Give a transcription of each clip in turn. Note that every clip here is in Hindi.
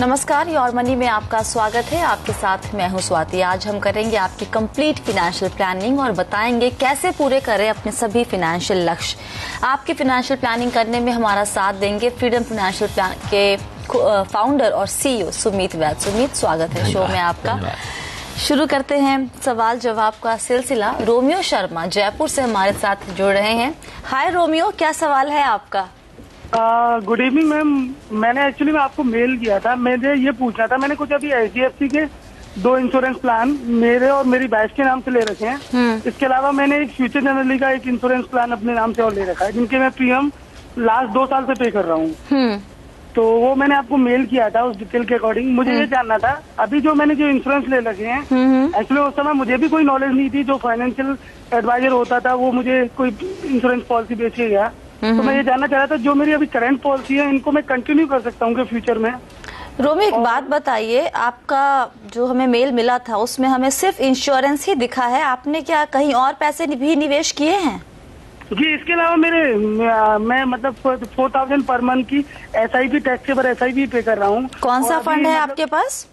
नमस्कार, योर मनी में आपका स्वागत है। आपके साथ मैं हूं स्वाति। आज हम करेंगे आपकी कंप्लीट फाइनेंशियल प्लानिंग और बताएंगे कैसे पूरे करें अपने सभी फाइनेंशियल लक्ष्य। आपकी फाइनेंशियल प्लानिंग करने में हमारा साथ देंगे फ्रीडम फाइनेंशियल प्लान के फाउंडर और सीईओ सुमित वैद। सुमित, स्वागत है शो में आपका। शुरू करते हैं सवाल जवाब का सिलसिला। रोमियो शर्मा जयपुर से हमारे साथ जुड़ रहे हैं। हाय रोमियो, क्या सवाल है आपका? Good evening ma'am. मैंने एक्चुअली मैं आपको मेल किया था, मुझे ये पूछना था, मैंने कुछ अभी HDFC के 2 इंश्योरेंस प्लान मेरे और मेरी वाइफ के नाम से ले रखे हैं। इसके अलावा मैंने एक फ्यूचर जनरली का एक इंश्योरेंस प्लान अपने नाम से और ले रखा है, जिनके मैं प्रीमियम लास्ट 2 साल से पे कर रहा हूँ। तो वो मैंने आपको मेल किया था उस डिटेल के अकॉर्डिंग। मुझे ये जानना था, अभी जो मैंने जो इंश्योरेंस ले रखे हैं, एक्चुअली उस समय मुझे भी कोई नॉलेज नहीं थी। जो फाइनेंशियल एडवाइजर होता था वो मुझे कोई इंश्योरेंस पॉलिसी बेच के गया। तो मैं ये जानना चाह रहा था, जो मेरी अभी करंट पॉलिसी है, इनको मैं कंटिन्यू कर सकता हूँ कि फ्यूचर में? रोमी, एक बात बताइए, आपका जो हमें मेल मिला था उसमें हमें सिर्फ इंश्योरेंस ही दिखा है, आपने क्या कहीं और पैसे भी निवेश किए हैं? जी, इसके अलावा मैं मतलब 4000 पर मंथ की SIP टैक्सेबल SIP पे कर रहा हूँ। कौन सा फंड है आपके पास?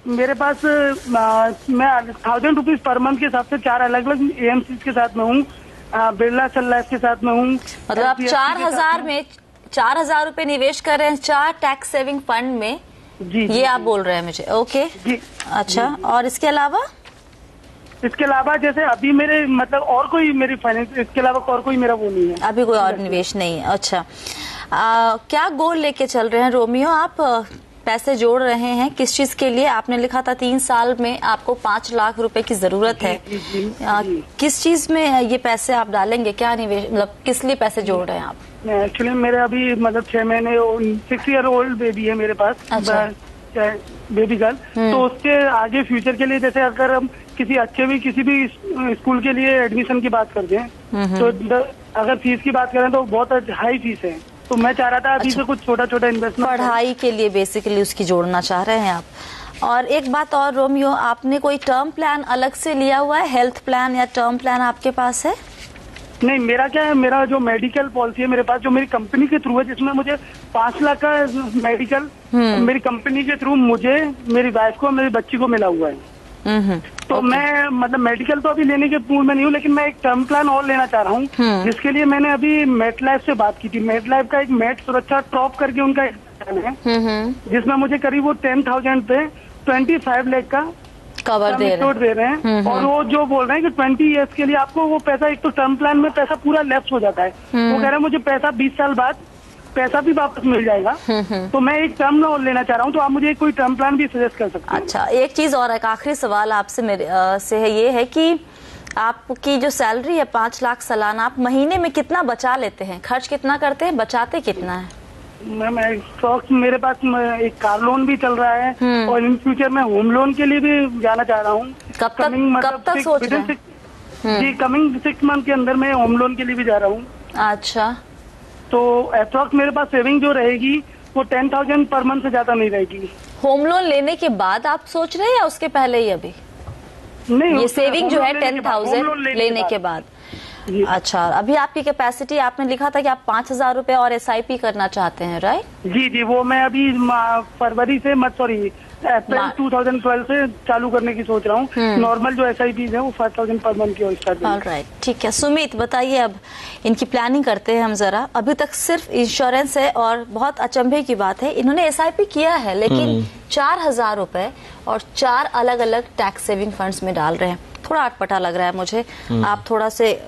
मेरे पास मैं 1000 रुपीज पर मंथ के हिसाब से 4 अलग अलग AMC के साथ में हूँ, बिरला सन लाइफ के साथ में हूँ। मतलब आप 4000 में 4000 रुपए निवेश कर रहे हैं 4 टैक्स सेविंग फंड में। जी, ये आप बोल रहे हैं मुझे? ओके जी। अच्छा, और इसके अलावा? इसके अलावा जैसे अभी मेरे मतलब और कोई मेरी फाइनेंस, इसके अलावा और कोई मेरा वो नहीं है, अभी कोई और निवेश नहीं है। अच्छा, क्या गोल लेके चल रहे हैं रोमियो? आप पैसे जोड़ रहे हैं किस चीज के लिए? आपने लिखा था 3 साल में आपको 5 लाख रुपए की जरूरत है। किस चीज में ये पैसे आप डालेंगे? क्या निवेश, मतलब किस लिए पैसे जोड़ रहे हैं आप? एक्चुअली मेरे अभी मतलब 6 महीने 6 ईयर ओल्ड बेबी है मेरे पास। अच्छा। Baby girl. तो उसके आगे फ्यूचर के लिए, जैसे अगर हम किसी भी स्कूल के लिए एडमिशन की बात करते हैं, तो अगर फीस की बात करें तो बहुत हाई फीस है। तो मैं चाह रहा था अभी से कुछ छोटा छोटा इन्वेस्टमेंट पढ़ाई के लिए बेसिकली उसकी जोड़ना चाह रहे हैं आप। और एक बात और रोमियो, आपने कोई टर्म प्लान अलग से लिया हुआ है? हेल्थ प्लान या टर्म प्लान आपके पास है? नहीं, मेरा क्या है, मेरा जो मेडिकल पॉलिसी है मेरे पास, जो मेरी कंपनी के थ्रू है, जिसमें मुझे 5 लाख का मेडिकल मेरी कंपनी के थ्रू मुझे, मेरी वाइफ को, मेरी बच्ची को मिला हुआ है। तो मैं मतलब मेडिकल तो अभी लेने के पूल में नहीं हूँ, लेकिन मैं एक टर्म प्लान और लेना चाह रहा हूँ, जिसके लिए मैंने अभी मेट लाइफ से बात की थी। मेट लाइफ का एक मेट सुरक्षा टॉप करके उनका एक प्लान है, जिसमें मुझे करीब वो 10,000 पे 25 लाख का कवर दे रहे हैं। और वो जो बोल रहे हैं कि 20 ईयर्स के लिए आपको वो पैसा, एक तो टर्म प्लान में पैसा पूरा लैप्स हो जाता है, वो कह रहे हैं मुझे पैसा 20 साल बाद पैसा भी वापस मिल जाएगा। तो मैं एक टर्म लोन लेना चाह रहा हूँ, तो आप मुझे कोई टर्म प्लान भी सजेस्ट कर सकते हैं? अच्छा, एक चीज और, एक आखिरी सवाल आपसे मेरे से है, ये है कि आपकी जो सैलरी है 5 लाख सालाना, आप महीने में कितना बचा लेते हैं? खर्च कितना करते हैं, बचाते कितना है? मैम, मेरे पास एक कार लोन भी चल रहा है, और इन फ्यूचर में होम लोन के लिए भी जाना चाह रहा हूँ। कब तक सोच रहे हैं? जी, कमिंग 6 मंथ के अंदर मैं होम लोन के लिए भी जा रहा हूँ। अच्छा, तो अप्रॉक्स मेरे पास सेविंग जो रहेगी वो 10,000 पर मंथ से ज्यादा नहीं रहेगी। होम लोन लेने के बाद आप सोच रहे हैं या उसके पहले ही? अभी नहीं, ये सेविंग जो है 10,000 लेने के बाद। अच्छा, अभी आपकी कैपेसिटी, आपने लिखा था कि आप 5,000 रुपए और SIP करना चाहते हैं, राइट? जी जी, वो मैं अभी फरवरी से अप्रैल 2012 से चालू करने की सोच रहा हूँ। नॉर्मल जो SIP है वो 5,000 पर मंथ की स्टार्ट। ऑलराइट, ठीक है। सुमित, बताइए, अब इनकी प्लानिंग करते हैं हम जरा। अभी तक सिर्फ इंश्योरेंस है और बहुत अचंभे की बात है, इन्होंने SIP किया है लेकिन 4,000 रुपए और 4 अलग अलग टैक्स सेविंग फंड्स में डाल रहे हैं। थोड़ा अटपटा लग रहा है मुझे। आप थोड़ा से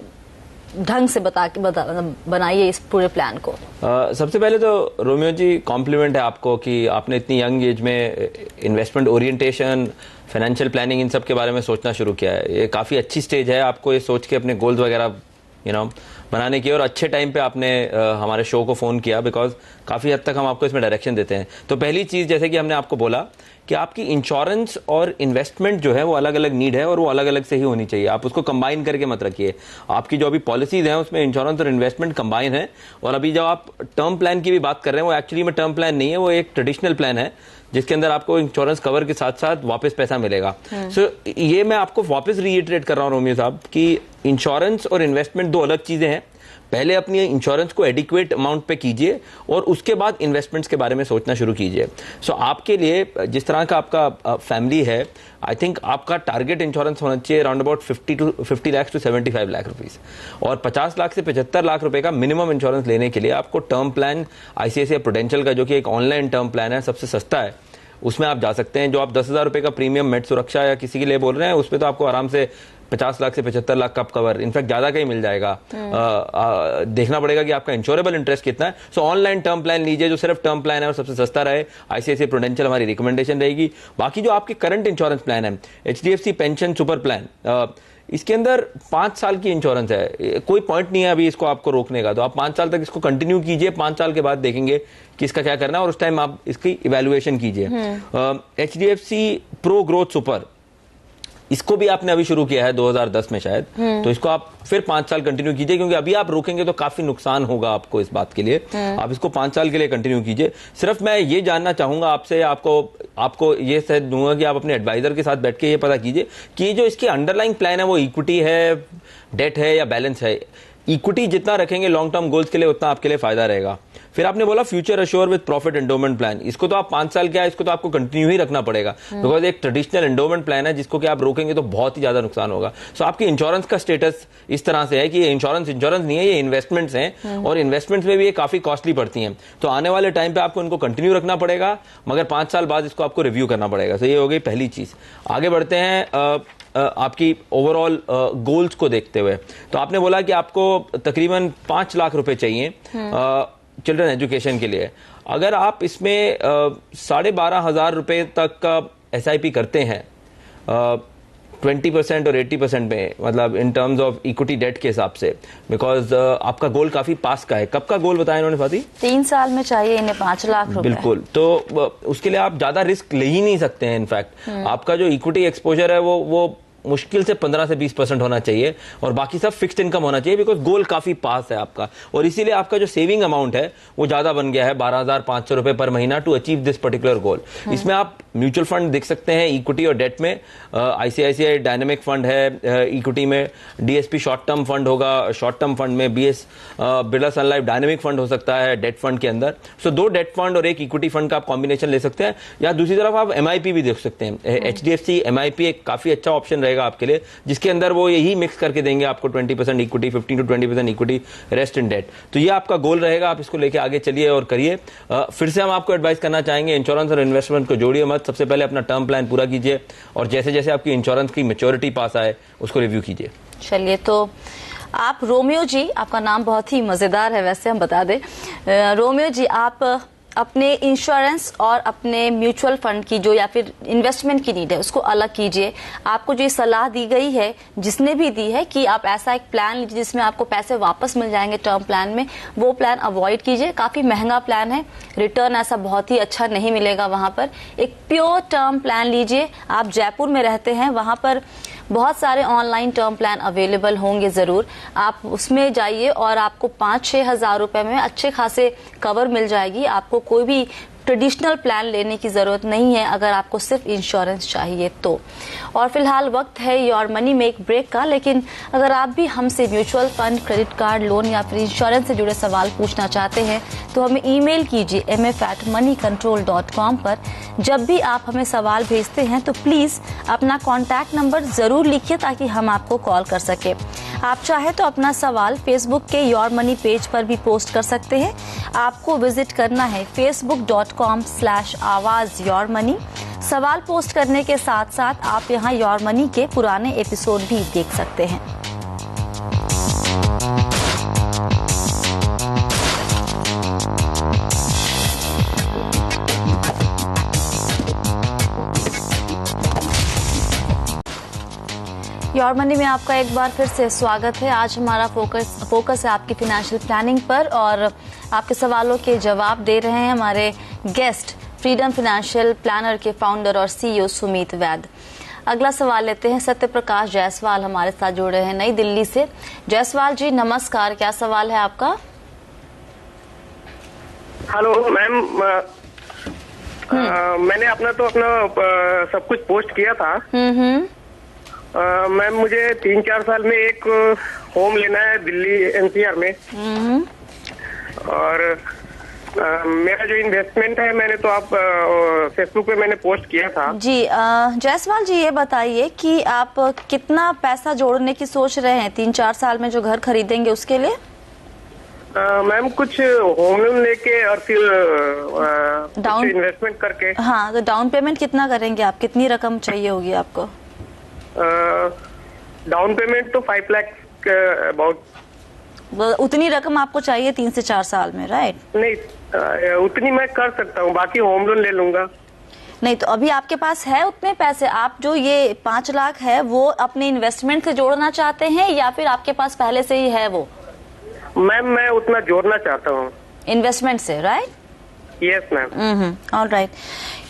ढंग से बनाइए इस पूरे प्लान को। सबसे पहले तो रोमियो जी, कॉम्प्लीमेंट है आपको कि आपने इतनी यंग एज में इन्वेस्टमेंट ओरिएंटेशन, फाइनेंशियल प्लानिंग, इन सब के बारे में सोचना शुरू किया है। ये काफ़ी अच्छी स्टेज है आपको ये सोच के अपने गोल्स वगैरह बनाने की, और अच्छे टाइम पे आपने हमारे शो को फ़ोन किया, बिकॉज काफ़ी हद तक हम आपको इसमें डायरेक्शन देते हैं। तो पहली चीज़, जैसे कि हमने आपको बोला कि आपकी इंश्योरेंस और इन्वेस्टमेंट जो है वो अलग अलग नीड है और वो अलग अलग से ही होनी चाहिए। आप उसको कंबाइन करके मत रखिए। आपकी जो अभी पॉलिसीज हैं उसमें इंश्योरेंस और इन्वेस्टमेंट कंबाइन है। और अभी जब आप टर्म प्लान की भी बात कर रहे हैं, वो एक्चुअली में टर्म प्लान नहीं है, वो एक ट्रेडिशनल प्लान है जिसके अंदर आपको इंश्योरेंस कवर के साथ साथ वापस पैसा मिलेगा। सो ये मैं आपको वापस रीइटरेट कर रहा हूँ रोमियो साहब कि इंश्योरेंस और इन्वेस्टमेंट 2 अलग चीजें हैं, पहले अपनी इंश्योरेंस को एडिक्वेट अमाउंट पे कीजिए और उसके बाद इन्वेस्टमेंट्स के बारे में सोचना शुरू कीजिए। सो आपके लिए जिस तरह का आपका फैमिली है, आई थिंक आपका टारगेट इंश्योरेंस होना चाहिए around about 50 lakh to 75 lakh rupees, और 50 लाख से 75 लाख रुपए का मिनिमम इंश्योरेंस लेने के लिए आपको टर्म प्लान ICICI प्रूडेंशियल का, जो कि एक ऑनलाइन टर्म प्लान है, सबसे सस्ता है, उसमें आप जा सकते हैं। जो आप 10,000 रुपए का प्रीमियम मेड सुरक्षा या किसी के लिए बोल रहे हैं, उसमें तो आपको आराम से 50 लाख से 75 लाख का कवर, इनफैक्ट ज्यादा का ही मिल जाएगा। देखना पड़ेगा कि आपका इंश्योरेबल इंटरेस्ट कितना है। सो ऑनलाइन टर्म प्लान लीजिए जो सिर्फ टर्म प्लान है और सबसे सस्ता रहे। ICICI प्रूडेंशियल हमारी रिकमेंडेशन रहेगी। बाकी जो आपके करंट इंश्योरेंस प्लान है, HDFC पेंशन सुपर प्लान, इसके अंदर 5 साल की इंश्योरेंस है, कोई पॉइंट नहीं है अभी इसको आपको रोकने का, तो आप 5 साल तक इसको कंटिन्यू कीजिए। 5 साल के बाद देखेंगे कि इसका क्या करना है और उस टाइम आप इसकी इवैल्यूएशन कीजिए। HDFC प्रो ग्रोथ सुपर, इसको भी आपने अभी शुरू किया है 2010 में शायद, तो इसको आप फिर 5 साल कंटिन्यू कीजिए, क्योंकि अभी आप रोकेंगे तो काफी नुकसान होगा आपको इस बात के लिए। आप इसको 5 साल के लिए कंटिन्यू कीजिए। सिर्फ मैं ये जानना चाहूंगा आपसे, आपको ये सह दूंगा कि आप अपने एडवाइजर के साथ बैठ के ये पता कीजिए कि जो इसकी अंडरलाइंग प्लान है वो इक्विटी है, डेट है या बैलेंस है। इक्विटी जितना रखेंगे लॉन्ग टर्म गोल्स के लिए, उतना आपके लिए फायदा रहेगा। फिर आपने बोला future assure with profit endowment plan, इसको तो आप 5 साल क्या है, इसको तो आपको कंटिन्यू ही रखना पड़ेगा, बिकॉज एक ट्रेडिशनल एंडोमेंट प्लान है जिसको कि आप रोकेंगे तो बहुत ही ज्यादा नुकसान होगा। सो आपकी इंश्योरेंस का स्टेटस इस तरह से है कि ये इंश्योरेंस नहीं है, ये इन्वेस्टमेंट्स हैं, और इन्वेस्टमेंट्स में भी ये काफी कॉस्टली पड़ती हैं। तो आने वाले टाइम पे आपको इनको कंटिन्यू रखना पड़ेगा, मगर 5 साल बाद इसको आपको रिव्यू करना पड़ेगा। तो ये हो गई पहली चीज। आगे बढ़ते हैं आपकी ओवरऑल गोल्स को देखते हुए। तो आपने बोला कि आपको तकरीबन 5 लाख रुपए चाहिए चिल्ड्रन एजुकेशन के लिए। अगर आप इसमें 12,500 रुपए तक का SIP करते हैं 20% और 80% में, मतलब in terms of equity debt के हिसाब से, बिकॉज आपका गोल काफी पास का है। कब का गोल बताया इन्होंने स्वाति? 3 साल में चाहिए इन्हें 5 लाख रुपए। बिल्कुल, तो उसके लिए आप ज्यादा रिस्क ले ही नहीं सकते हैं। इनफैक्ट आपका जो इक्विटी एक्सपोजर है वो मुश्किल से 15 से 20% होना चाहिए, और बाकी सब फिक्स्ड इनकम होना चाहिए, बिकॉज गोल काफी पास है आपका। और इसीलिए आपका जो सेविंग अमाउंट है वो ज्यादा बन गया है, 12,500 रुपए पर महीना to achieve this particular goal. इसमें आप म्यूचुअल फंड देख सकते हैं इक्विटी और डेट में। ICICI डायनेमिक फंड है इक्विटी में, DSP शॉर्ट टर्म फंड होगा, शॉर्ट टर्म फंड में BS बिरला सन लाइफ डायनेमिक फंड हो सकता है डेट फंड के अंदर। सो 2 डेट फंड और 1 इक्विटी फंड का आप कॉम्बिनेशन ले सकते हैं, या दूसरी तरफ आप MIP भी देख सकते हैं। HDFC MIP एक काफी अच्छा ऑप्शन रहेगा आपके लिए, जिसके अंदर वो यही मिक्स करके देंगे आपको 20% equity, 15 to 20% equity, rest in debt. तो ये आपका गोल रहेगा, आप इसको लेके आगे चलिए और करिए। फिर से हम आपको एडवाइस करना चाहेंगे, इंश्योरेंस और इन्वेस्टमेंट को जोड़िए मत। सबसे पहले अपना टर्म प्लान पूरा कीजिए, और जैसे जैसे आपकी इंश्योरेंस की मैच्योरिटी पास आए उसको रिव्यू कीजिए। चलिए, तो आप रोमियो जी, आपका नाम बहुत ही मजेदार है वैसे, हम बता दें। रोमियो जी, आप अपने इंश्योरेंस और अपने म्यूचुअल फंड की जो या फिर इन्वेस्टमेंट की नीड है उसको अलग कीजिए। आपको जो सलाह दी गई है, जिसने भी दी है कि आप ऐसा एक प्लान लीजिए जिसमें आपको पैसे वापस मिल जाएंगे टर्म प्लान में, वो प्लान अवॉइड कीजिए। काफी महंगा प्लान है, रिटर्न ऐसा बहुत ही अच्छा नहीं मिलेगा वहां पर। एक प्योर टर्म प्लान लीजिए। आप जयपुर में रहते हैं, वहां पर बहुत सारे ऑनलाइन टर्म प्लान अवेलेबल होंगे, जरूर आप उसमें जाइए और आपको 5-6 हजार रुपए में अच्छे खासे कवर मिल जाएगी। आपको कोई भी ट्रेडिशनल प्लान लेने की जरूरत नहीं है अगर आपको सिर्फ इंश्योरेंस चाहिए तो। और फिलहाल वक्त है योर मनी में एक ब्रेक का, लेकिन अगर आप भी हमसे mutual fund, credit card, loan या फिर इंश्योरेंस से जुड़े सवाल पूछना चाहते हैं तो हमें ईमेल कीजिए mf@moneycontrol.com पर। जब भी आप हमें सवाल भेजते हैं तो प्लीज अपना कॉन्टैक्ट नंबर जरूर लिखिए ताकि हम आपको कॉल कर सके। आप चाहे तो अपना सवाल फेसबुक के योर मनी पेज पर भी पोस्ट कर सकते हैं। आपको विजिट करना है facebook.com/आवाज-योर-मनी। सवाल पोस्ट करने के साथ साथ आप यहाँ योर मनी के पुराने एपिसोड भी देख सकते हैं। योर मनी में आपका एक बार फिर से स्वागत है। आज हमारा फोकस है आपकी फाइनेंशियल प्लानिंग पर, और आपके सवालों के जवाब दे रहे हैं हमारे गेस्ट, फ्रीडम फाइनेंशियल प्लानर के फाउंडर और CEO सुमित वैद। अगला सवाल लेते हैं, सत्यप्रकाश जायसवाल हमारे साथ जुड़े हैं नई दिल्ली से। जायसवाल जी नमस्कार, क्या सवाल है आपका? हेलो मैम, मैंने अपना सब कुछ पोस्ट किया था। मैम मुझे 3-4 साल में एक होम लेना है दिल्ली एनसीआर में। और मेरा जो इन्वेस्टमेंट है, मैंने तो आप फेसबुक पे मैंने पोस्ट किया था। जी जायसवाल जी, ये बताइए कि आप कितना पैसा जोड़ने की सोच रहे हैं 3-4 साल में जो घर खरीदेंगे उसके लिए? मैम कुछ होम लोन लेके और फिर डाउन इन्वेस्टमेंट करके। हाँ, तो डाउन पेमेंट कितना करेंगे आप? कितनी रकम चाहिए होगी आपको? डाउन पेमेंट तो 5 लाख अबाउट। उतनी रकम आपको चाहिए 3 से 4 साल में, राइट? नहीं, उतनी मैं कर सकता हूँ, बाकी होम लोन ले लूंगा। नहीं, तो अभी आपके पास है उतने पैसे? आप जो ये 5 लाख है वो अपने इन्वेस्टमेंट से जोड़ना चाहते हैं या फिर आपके पास पहले से ही है वो? मैम मैं उतना जोड़ना चाहता हूँ इन्वेस्टमेंट से, right? Yes ma'am. All right.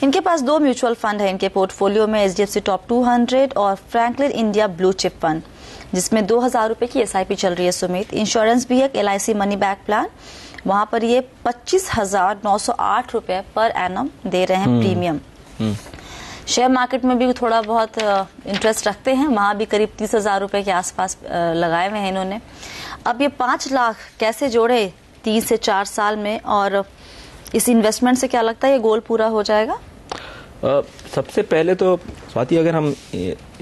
इनके पास 2 म्यूचुअल फंड है इनके पोर्टफोलियो में, HDFC टॉप 200 और Franklin India blue chip fund, जिसमें 2000 रुपए की SIP चल रही है सुमित। इंश्योरेंस भी है, LIC मनी बैक प्लान, वहां पर ये 25,908 रुपए पर एनम दे रहे हैं प्रीमियम। शेयर मार्केट में भी थोड़ा बहुत इंटरेस्ट रखते हैं, वहां भी करीब 30,000 रुपए के आसपास लगाए हुए हैं इन्होंने। अब ये 5 लाख कैसे जोड़े 3 से 4 साल में, और इस इन्वेस्टमेंट से क्या लगता है ये गोल पूरा हो जाएगा? सबसे पहले तो स्वाति, अगर हम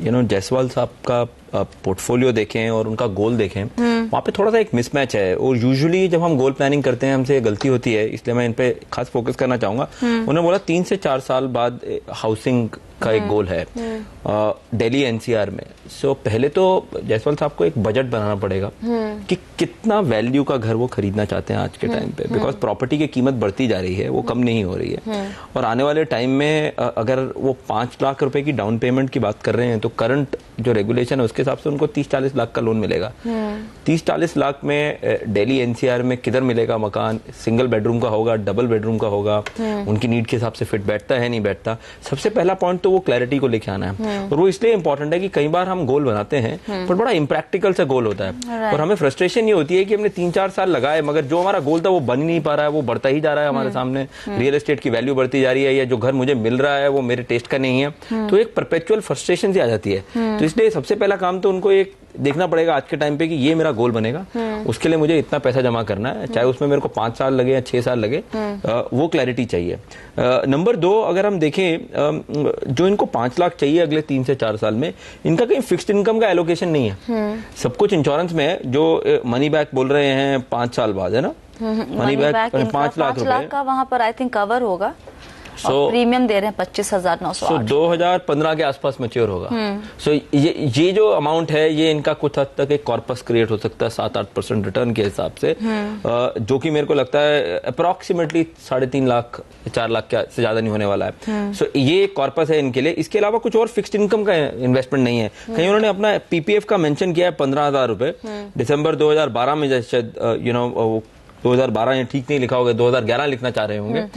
जायसवाल साहब का पोर्टफोलियो देखें और उनका गोल देखें, वहाँ पे थोड़ा सा एक मिसमैच है। और यूजुअली जब हम गोल प्लानिंग करते हैं हमसे गलती होती है, इसलिए मैं इन पे खास फोकस करना चाहूंगा। उन्होंने बोला 3 से 4 साल बाद हाउसिंग का एक गोल है दिल्ली एनसीआर में। सो पहले तो जायसवाल साहब को एक बजट बनाना पड़ेगा कि कितना वैल्यू का घर वो खरीदना चाहते हैं आज के टाइम पे, बिकॉज प्रॉपर्टी की कीमत बढ़ती जा रही है, वो कम नहीं हो रही है। और आने वाले टाइम में अगर वो 5 लाख रुपए की डाउन पेमेंट की बात कर रहे हैं तो करंट जो रेगुलेशन है उसके हिसाब से उनको 30-40 लाख का लोन मिलेगा। 30-40 लाख में दिल्ली एनसीआर में किधर मिलेगा मकान? सिंगल बेडरूम का होगा, डबल बेडरूम का होगा, उनकी नीड के हिसाब से फिट बैठता है नहीं बैठता। सबसे पहला पॉइंट तो वो क्लैरिटी को लेके आना है। और वो इसलिए इंपॉर्टेंट है कि कई बार हम गोल बनाते हैं पर बड़ा इम्प्रैक्टिकल सा गोल होता है, और हमें फ्रस्ट्रेशन ये होती है कि हमने 3-4 साल लगाए मगर जो हमारा गोल था वो बन ही नहीं पा रहा है, वो बढ़ता ही जा रहा है हमारे सामने। रियल एस्टेट की वैल्यू बढ़ती जा रही है, या जो घर मुझे मिल रहा है वो मेरे टेस्ट का नहीं है, तो एक परपेचुअल फ्रस्ट्रेशन सी आ जाती है। तो इसलिए सबसे पहला काम तो उनको एक देखना पड़ेगा आज के टाइम पे कि ये मेरा गोल बनेगा, उसके लिए मुझे इतना पैसा जमा करना है, चाहे उसमें मेरे को 5 साल लगे या 6 साल लगे, वो क्लैरिटी चाहिए। नंबर 2, अगर हम देखें जो इनको 5 लाख चाहिए अगले 3 से 4 साल में, इनका कहीं फिक्स्ड इनकम का एलोकेशन नहीं है। सब कुछ इंश्योरेंस में है। जो मनी बैक बोल रहे हैं 5 साल बाद, है ना, मनी बैक 5 लाख रुपए का वहां पर आई थिंक कवर होगा। और प्रीमियम दे रहे हैं 25,908। 2015 के आसपास मैच्योर होगा। ये जो अमाउंट है ये इनका कुछ हद तक एक कॉर्पस क्रिएट हो सकता है 7-8% रिटर्न के हिसाब से, जो कि मेरे को लगता है अप्रोक्सीमेटली 3.5 लाख 4 लाख से ज्यादा नहीं होने वाला है। ये एक कॉर्पस है इनके लिए। इसके अलावा कुछ और फिक्स्ड इनकम का इन्वेस्टमेंट नहीं है। कहीं उन्होंने अपना PPF का मेंशन किया है 15,000 रुपए। दिसंबर 2012 में शायद 2012 ठीक नहीं लिखा होगा, 2011 लिखना चाह रहे होंगे।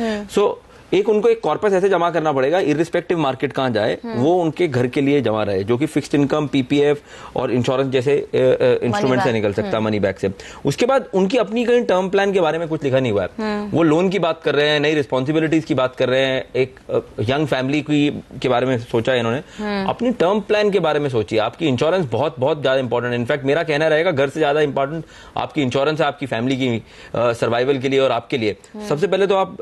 एक उनको एक कॉर्पस ऐसे जमा करना पड़ेगा, इर्रिस्पेक्टिव मार्केट कहां जाए, वो उनके घर के लिए जमा रहे, जो कि फिक्स्ड इनकम, PPF और इंश्योरेंस जैसे इंस्ट्रूमेंट से निकल सकता है, मनी बैक से। उसके बाद उनकी अपनी कहीं टर्म प्लान के बारे में कुछ लिखा नहीं हुआ है। वो लोन की बात कर रहे हैं, नई रिस्पॉन्सिबिलिटीज की बात कर रहे हैं, एक यंग फैमिली के बारे में सोचा है इन्होंने। अपनी टर्म प्लान के बारे में सोचिए। आपकी इंश्योरेंस बहुत बहुत ज्यादा इंपॉर्टेंट है। इनफैक्ट मेरा कहना रहेगा घर से ज्यादा इंपॉर्टेंट आपकी इंश्योरेंस है, आपकी फैमिली की सर्वाइवल के लिए और आपके लिए। सबसे पहले तो आप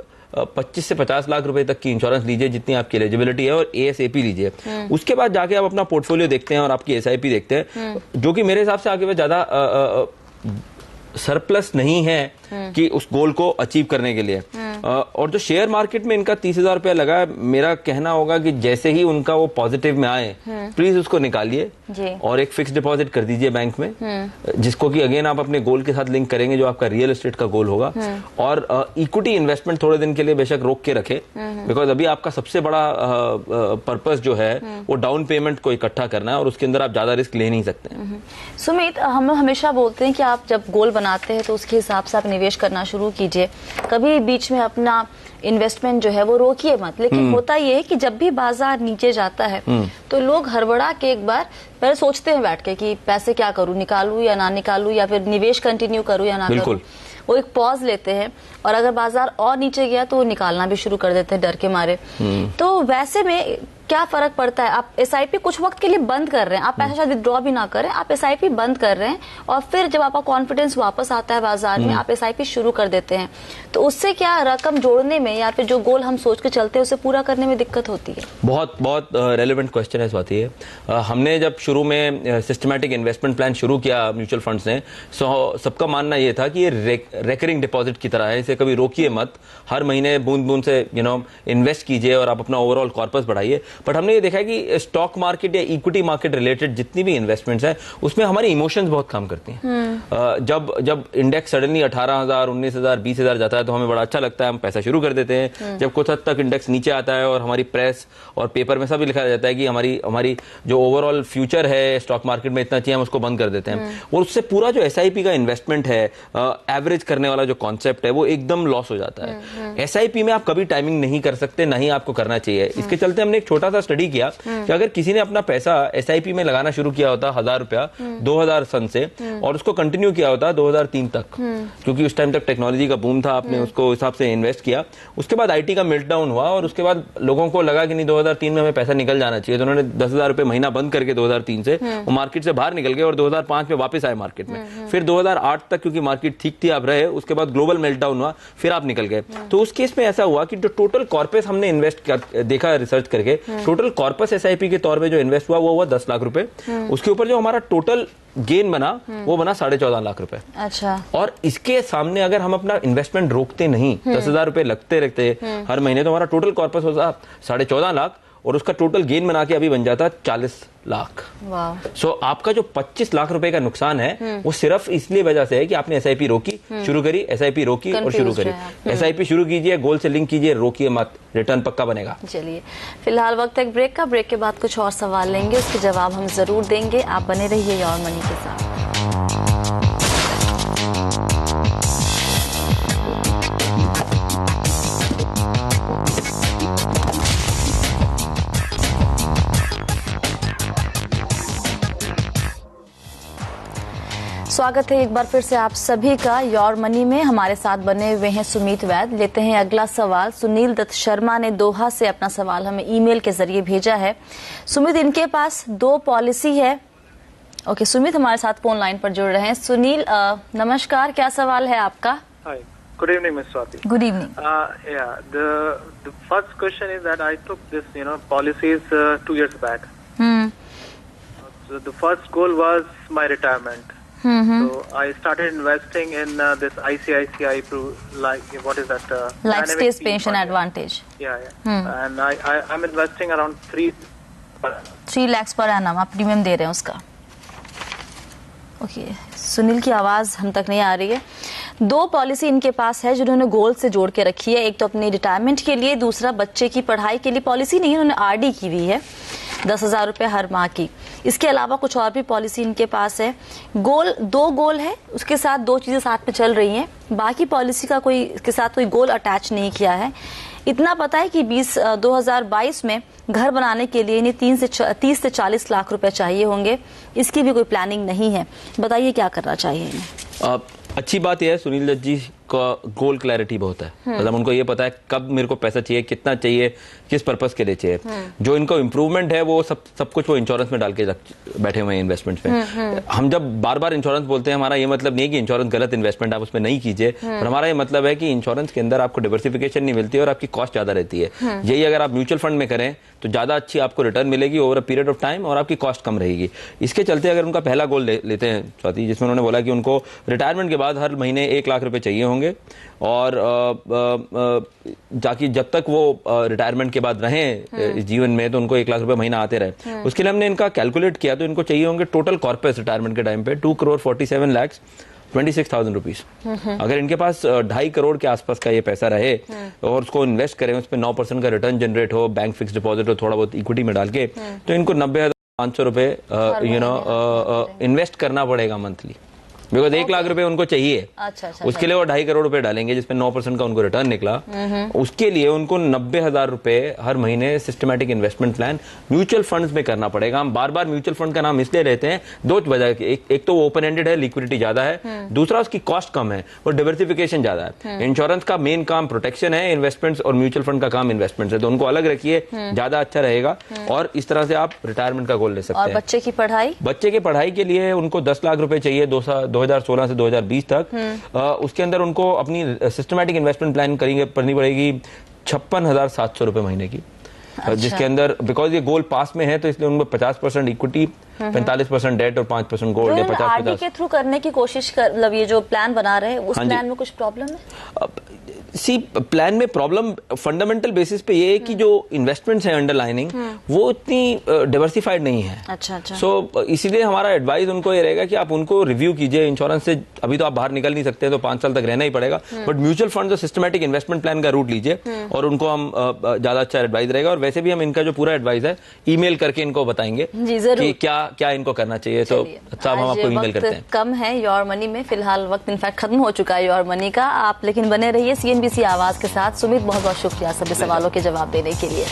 25 से 50 लाख रुपए तक की इंश्योरेंस लीजिए जितनी आपकी एलिजिबिलिटी है, और ASAP लीजिए। उसके बाद जाके आप अपना पोर्टफोलियो देखते हैं और आपकी SIP देखते हैं, जो कि मेरे हिसाब से आगे ज्यादा सरप्लस नहीं है कि उस गोल को अचीव करने के लिए। और जो शेयर मार्केट में इनका 30,000 रुपया लगा है, मेरा कहना होगा कि जैसे ही उनका वो पॉजिटिव में आए प्लीज उसको निकालिए और एक फिक्स डिपॉजिट कर दीजिए बैंक में, जिसको कि अगेन आप अपने गोल के साथ लिंक करेंगे जो आपका रियल एस्टेट का गोल होगा। और इक्विटी इन्वेस्टमेंट थोड़े दिन के लिए बेशक रोक के रखे, बिकॉज अभी आपका सबसे बड़ा पर्पस जो है वो डाउन पेमेंट को इकट्ठा करना है, और उसके अंदर आप ज्यादा रिस्क ले नहीं सकते। सुमित, हम हमेशा बोलते हैं कि आप जब गोल बनाते हैं तो उसके हिसाब से आप निवेश करना शुरू कीजिए, कभी बीच में अपना इन्वेस्टमेंट जो है वो रोकिए मत। लेकिन होता ये है कि जब भी बाजार नीचे जाता है तो लोग हड़बड़ा के एक बार पहले सोचते हैं बैठ के कि पैसे क्या करूं, निकालूं या ना निकालूं, या फिर निवेश कंटिन्यू करूं या ना करूं। वो एक पॉज लेते हैं, और अगर बाजार और नीचे गया तो वो निकालना भी शुरू कर देते हैं डर के मारे। तो वैसे में क्या फर्क पड़ता है? आप एसआईपी कुछ वक्त के लिए बंद कर रहे हैं, आप पैसा शायद विड्रॉ भी ना करें, आप एसआईपी बंद कर रहे हैं और फिर जब आपका कॉन्फिडेंस वापस आता है बाजार में, आप एसआईपी शुरू कर देते हैं, तो उससे क्या रकम जोड़ने में या फिर जो गोल हम सोच के चलते हैं उसे पूरा करने में दिक्कत होती है? बहुत बहुत रेलेवेंट क्वेश्चन है स्वाति है। हमने जब शुरू में सिस्टमैटिक इन्वेस्टमेंट प्लान शुरू किया म्यूचुअल फंड्स ने, सबका मानना ये था कि ये रेकरिंग डिपॉजिट की तरह है, इसे कभी रोकिए मत, हर महीने बूंद बूंद से इन्वेस्ट कीजिए और आप अपना ओवरऑल कॉर्पस बढ़ाइए। बट हमने ये देखा है कि स्टॉक मार्केट या इक्विटी मार्केट रिलेटेड जितनी भी इन्वेस्टमेंट्स हैं उसमें हमारी इमोशंस बहुत काम करती हैं। जब इंडेक्स सडनली 18,000, 19,000, 20,000 जाता है तो हमें बड़ा अच्छा लगता है, हम पैसा शुरू कर देते हैं। जब कुछ हद तक इंडेक्स नीचे आता है और हमारी प्रेस और पेपर में सब लिखा जाता है कि हमारी जो ओवरऑल फ्यूचर है स्टॉक मार्केट में इतना चाहिए, हम उसको बंद कर देते हैं और उससे पूरा जो एसआईपी का इन्वेस्टमेंट है, एवरेज करने वाला जो कॉन्सेप्ट है, वो एकदम लॉस हो जाता है। एसआईपी में आप कभी टाइमिंग नहीं कर सकते, नहीं आपको करना चाहिए। इसके चलते हमने एक छोटा सा स्टडी किया कि अगर किसी ने अपना पैसा एसआईपी में लगाना शुरू किया होता 1,000 रुपया 2000 सन से और उसको कंटिन्यू किया होता 2003 तक, क्योंकि उस टाइम तक टेक्नोलॉजी का बूम था, आपने उसको हिसाब से इन्वेस्ट किया। उसके बाद आईटी का मेल्टडाउन हुआ और उसके बाद लोगों को लगा कि नहीं 2003 में हमें पैसा निकल जाना चाहिए, तो उन्होंने 10,000 रुपए महीना बंद करके 2003 से वो मार्केट से बाहर निकल गए और 2005 में वापस आए मार्केट में। फिर 2008 तक क्योंकि मार्केट ठीक थी आप रहे, उसके बाद ग्लोबल मेल्टडाउन हुआ, फिर आप निकल गए। तो उस केस में ऐसा हुआ कि जो टोटल कॉर्पस हमने इन्वेस्ट देखा रिसर्च करके, टोटल कॉर्पस एसआईपी के तौर पे जो इन्वेस्ट हुआ वो हुआ 10 लाख रुपए। उसके ऊपर जो हमारा टोटल गेन बना वो बना 14.5 लाख रुपए। अच्छा। और इसके सामने अगर हम अपना इन्वेस्टमेंट रोकते नहीं, 10,000 रुपए लगते रहते हर महीने, तो हमारा टोटल कॉर्पस होता 14.5 लाख और उसका टोटल गेन बना के अभी बन जाता 40 लाख। सो आपका जो 25 लाख रुपए का नुकसान है वो सिर्फ इसलिए वजह से है कि आपने एसआईपी रोकी, शुरू करी, एसआईपी रोकी और शुरू करी। एसआईपी शुरू कीजिए, गोल से लिंक कीजिए, रोकिए मत, रिटर्न पक्का बनेगा। चलिए फिलहाल वक्त है ब्रेक का, ब्रेक के बाद कुछ और सवाल लेंगे, उसके जवाब हम जरूर देंगे। आप बने रहिए योर मनी के साथ। स्वागत है एक बार फिर से आप सभी का योर मनी में। हमारे साथ बने हुए हैं सुमित वैद। लेते हैं अगला सवाल। सुनील दत्त शर्मा ने दोहा से अपना सवाल हमें ईमेल के जरिए भेजा है। सुमित, इनके पास 2 पॉलिसी है। ओके, सुमित हमारे साथ फोन लाइन पर जुड़ रहे हैं। सुनील नमस्कार, क्या सवाल है आपका? Hi. Good evening, Ms. Swati. Good evening. The first question is that I took this, policies 2 years back. So the first goal was my retirement. So I started investing in this ICICI, what is that? Life stage pension advantage. Yeah. And I'm investing around 3 lakhs per annum आप प्रीमियम दे रहे हैं उसका। ओके, सुनील की आवाज हम तक नहीं आ रही है। 2 पॉलिसी इनके पास है जिन्होंने गोल से जोड़ के रखी है। एक तो अपनी रिटायरमेंट के लिए, दूसरा बच्चे की पढ़ाई के लिए। पॉलिसी नहीं, उन्होंने आरडी की हुई है 10,000 रुपए हर माह की। इसके अलावा कुछ और भी पॉलिसी इनके पास है। 2 गोल है, उसके साथ 2 चीजें साथ में चल रही हैं। बाकी पॉलिसी का इसके साथ कोई गोल अटैच नहीं किया है। इतना पता है कि 2022 में घर बनाने के लिए इन्हें 30 से 40 लाख रुपए चाहिए होंगे। इसकी भी कोई प्लानिंग नहीं है। बताइए क्या करना चाहिए इन्हें? अच्छी बात यह है सुनील दत्त जी का गोल क्लैरिटी बहुत है। मतलब उनको ये पता है कब मेरे को पैसा चाहिए, कितना चाहिए, किस पर्पस के लिए चाहिए। जो इनको इम्प्रूवमेंट है वो सब कुछ वो इंश्योरेंस में डाल के बैठे हुए हैं इन्वेस्टमेंट में। हम जब बार बार इंश्योरेंस बोलते हैं, हमारा ये मतलब नहीं कि इंश्योरेंस गलत इन्वेस्टमेंट आप उसमें नहीं कीजिए, पर हमारा ये मतलब है कि इंश्योरेंस के अंदर आपको डाइवर्सिफिकेशन नहीं मिलती और आपकी कॉस्ट ज्यादा रहती है। यही अगर आप म्यूचुअल फंड में करें तो ज्यादा अच्छी आपको रिटर्न मिलेगी over a period of time और आपकी कॉस्ट कम रहेगी। इसके चलते अगर उनका पहला गोल लेते हैं स्वाति, जिसमें उन्होंने बोला कि उनको रिटायरमेंट के बाद हर महीने 1 लाख रुपए चाहिए होंगे और जाकि जब तक वो रिटायरमेंट के बाद रहें इस जीवन में, तो उनको 1 लाख रुपए महीना आते रहे। उसके लिए हमने इनका कैलकुलेट किया तो इनको चाहिए होंगे टोटल कॉर्पस रिटायरमेंट के टाइम पे 2,47,26,000 रुपीज। अगर इनके पास 2.5 करोड़ के आसपास का ये पैसा रहे और उसको इन्वेस्ट करें, उस पर 9% का रिटर्न जनरेट हो, बैंक फिक्स डिपॉजिट हो, थोड़ा बहुत इक्विटी में डाल के, तो इनको 90,500 रुपए इन्वेस्ट करना पड़ेगा मंथली। बिकॉज 1 लाख रुपए उनको चाहिए। अच्छा, उसके लिए वो 2.5 करोड़ रुपए डालेंगे, जिसमें 9% का उनको रिटर्न निकला। उसके लिए उनको 90,000 रुपए हर महीने systematic investment plan mutual funds में करना पड़ेगा। हम बार बार म्यूचुअल फंड का नाम इसलिए लेते हैं, 2 वजह। एक तो वो ओपन एंडेड है, लिक्विडिटी ज्यादा है, दूसरा उसकी कॉस्ट कम है और डाइवर्सिफिकेशन ज्यादा है। इंश्योरेंस का मेन काम प्रोटेक्शन है, इन्वेस्टमेंट्स और म्यूचुअल फंड का काम इन्वेस्टमेंट्स है, तो उनको अलग रखिए, ज्यादा अच्छा रहेगा। और इस तरह से आप रिटायरमेंट का गोल ले सकते हैं। और बच्चे की पढ़ाई? बच्चे की पढ़ाई के लिए उनको 10 लाख रुपए चाहिए 2016 से 2020 तक। उसके अंदर उनको अपनी सिस्टमैटिक इन्वेस्टमेंट प्लान करनी पड़ेगी 56,700 रुपए महीने की। जिसके अंदर बिकॉज ये गोल पास में है, तो इसलिए उनको 50% इक्विटी, 45% डेट और 5% गोल्ड या 50-50 आरडी के थ्रू करने की कोशिश कर, मतलब ये जो प्लान बना रहे हैं उस प्लान में कुछ प्रॉब्लम है? प्लान में प्रॉब्लम फंडामेंटल बेसिस पे ये है कि जो इन्वेस्टमेंट्स हैं अंडरलाइनिंग वो इतनी डाइवर्सिफाइड नहीं है। अच्छा। सो इसीलिए हमारा एडवाइस उनको ये रहेगा कि आप उनको रिव्यू कीजिए। इंश्योरेंस से अभी तो आप बाहर निकल नहीं सकते, तो 5 साल तक रहना ही पड़ेगा, बट म्यूचुअल फंड और सिस्टमैटिक इन्वेस्टमेंट प्लान का रूट लीजिए और उनको हम ज्यादा अच्छा एडवाइस रहेगा। और वैसे भी हम इनका जो पूरा एडवाइस है ईमेल करके इनको बताएंगे कि क्या इनको करना चाहिए। तो साहब हम आपको ईमेल करते हैं। कम है योर मनी में, फिलहाल वक्त इनफैक्ट खत्म हो चुका है योर मनी का। आप लेकिन बने रहिए CNBC आवाज के साथ। सुमित, बहुत बहुत शुक्रिया सभी सवालों के जवाब देने के लिए।